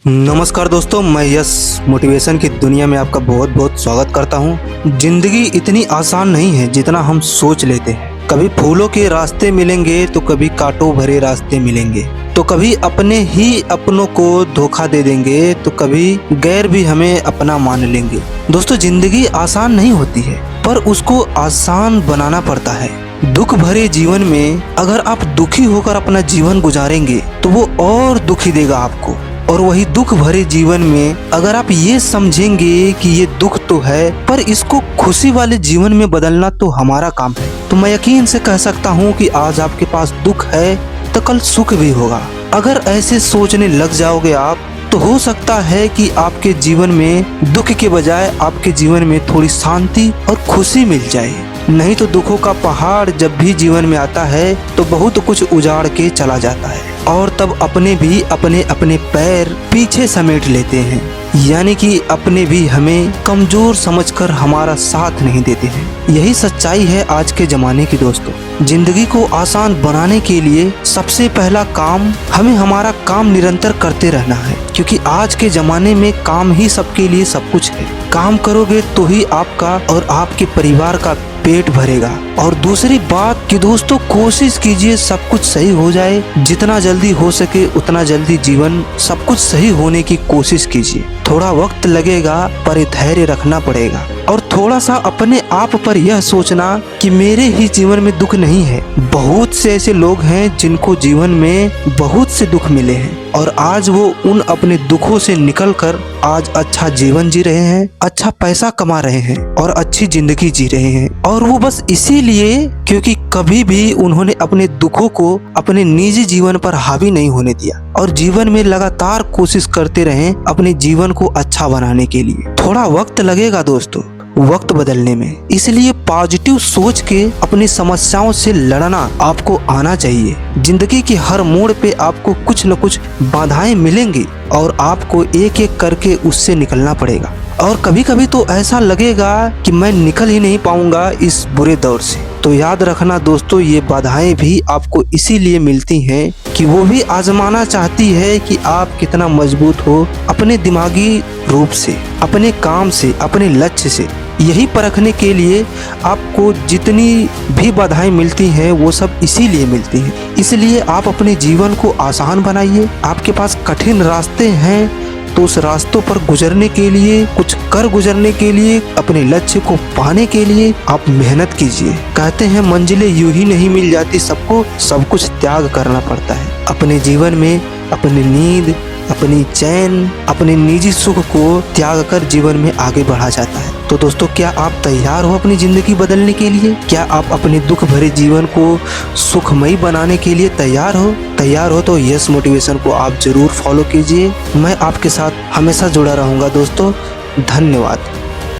नमस्कार दोस्तों, मैं यश मोटिवेशन की दुनिया में आपका बहुत बहुत स्वागत करता हूँ। जिंदगी इतनी आसान नहीं है जितना हम सोच लेते हैं। कभी फूलों के रास्ते मिलेंगे तो कभी कांटों भरे रास्ते मिलेंगे, तो कभी अपने ही अपनों को धोखा दे देंगे, तो कभी गैर भी हमें अपना मान लेंगे। दोस्तों, जिंदगी आसान नहीं होती है, पर उसको आसान बनाना पड़ता है। दुख भरे जीवन में अगर आप दुखी होकर अपना जीवन गुजारेंगे तो वो और दुखी देगा आपको, और वही दुख भरे जीवन में अगर आप ये समझेंगे कि ये दुख तो है पर इसको खुशी वाले जीवन में बदलना तो हमारा काम है, तो मैं यकीन से कह सकता हूँ कि आज आपके पास दुख है तो कल सुख भी होगा। अगर ऐसे सोचने लग जाओगे आप, तो हो सकता है कि आपके जीवन में दुख के बजाय आपके जीवन में थोड़ी शांति और खुशी मिल जाए। नहीं तो दुखों का पहाड़ जब भी जीवन में आता है तो बहुत कुछ उजाड़ के चला जाता है, और तब अपने भी अपने अपने पैर पीछे समेट लेते हैं, यानी कि अपने भी हमें कमजोर समझकर हमारा साथ नहीं देते हैं। यही सच्चाई है आज के जमाने की। दोस्तों, जिंदगी को आसान बनाने के लिए सबसे पहला काम हमें हमारा काम निरंतर करते रहना है, क्योंकि आज के जमाने में काम ही सबके लिए सब कुछ है। काम करोगे तो ही आपका और आपके परिवार का पेट भरेगा। और दूसरी बात कि दोस्तों, कोशिश कीजिए सब कुछ सही हो जाए। जितना जल्दी हो सके उतना जल्दी जीवन सब कुछ सही होने की कोशिश कीजिए। थोड़ा वक्त लगेगा पर धैर्य रखना पड़ेगा, और थोड़ा सा अपने आप पर यह सोचना कि मेरे ही जीवन में दुख नहीं है। बहुत से ऐसे लोग हैं जिनको जीवन में बहुत से दुख मिले हैं, और आज वो उन अपने दुखों से निकलकर आज अच्छा जीवन जी रहे हैं, अच्छा पैसा कमा रहे हैं और अच्छी जिंदगी जी रहे हैं। और वो बस इसीलिए क्योंकि कभी भी उन्होंने अपने दुखों को अपने निजी जीवन पर हावी नहीं होने दिया, और जीवन में लगातार कोशिश करते रहे अपने जीवन को अच्छा बनाने के लिए। थोड़ा वक्त लगेगा दोस्तों वक्त बदलने में, इसलिए पॉजिटिव सोच के अपनी समस्याओं से लड़ना आपको आना चाहिए। जिंदगी के हर मोड़ पे आपको कुछ न कुछ बाधाएं मिलेंगी, और आपको एक एक करके उससे निकलना पड़ेगा। और कभी कभी तो ऐसा लगेगा कि मैं निकल ही नहीं पाऊंगा इस बुरे दौर से। तो याद रखना दोस्तों, ये बाधाएं भी आपको इसीलिए मिलती हैं कि वो भी आजमाना चाहती है कि आप कितना मजबूत हो अपने दिमागी रूप से, अपने काम से, अपने लक्ष्य से। यही परखने के लिए आपको जितनी भी बाधाएं मिलती हैं वो सब इसीलिए मिलती हैं। इसलिए आप अपने जीवन को आसान बनाइए। आपके पास कठिन रास्ते हैं तो उस रास्तों पर गुजरने के लिए, कुछ कर गुजरने के लिए, अपने लक्ष्य को पाने के लिए आप मेहनत कीजिए। कहते हैं मंजिलें यूं ही नहीं मिल जाती सबको, सब कुछ त्याग करना पड़ता है। अपने जीवन में अपनी नींद, अपनी चैन, अपने निजी सुख को त्याग कर जीवन में आगे बढ़ा जाता है। तो दोस्तों, क्या आप तैयार हो अपनी जिंदगी बदलने के लिए? क्या आप अपने दुख भरे जीवन को सुखमयी बनाने के लिए तैयार हो? तैयार हो तो यस मोटिवेशन को आप जरूर फॉलो कीजिए। मैं आपके साथ हमेशा जुड़ा रहूंगा दोस्तों। धन्यवाद।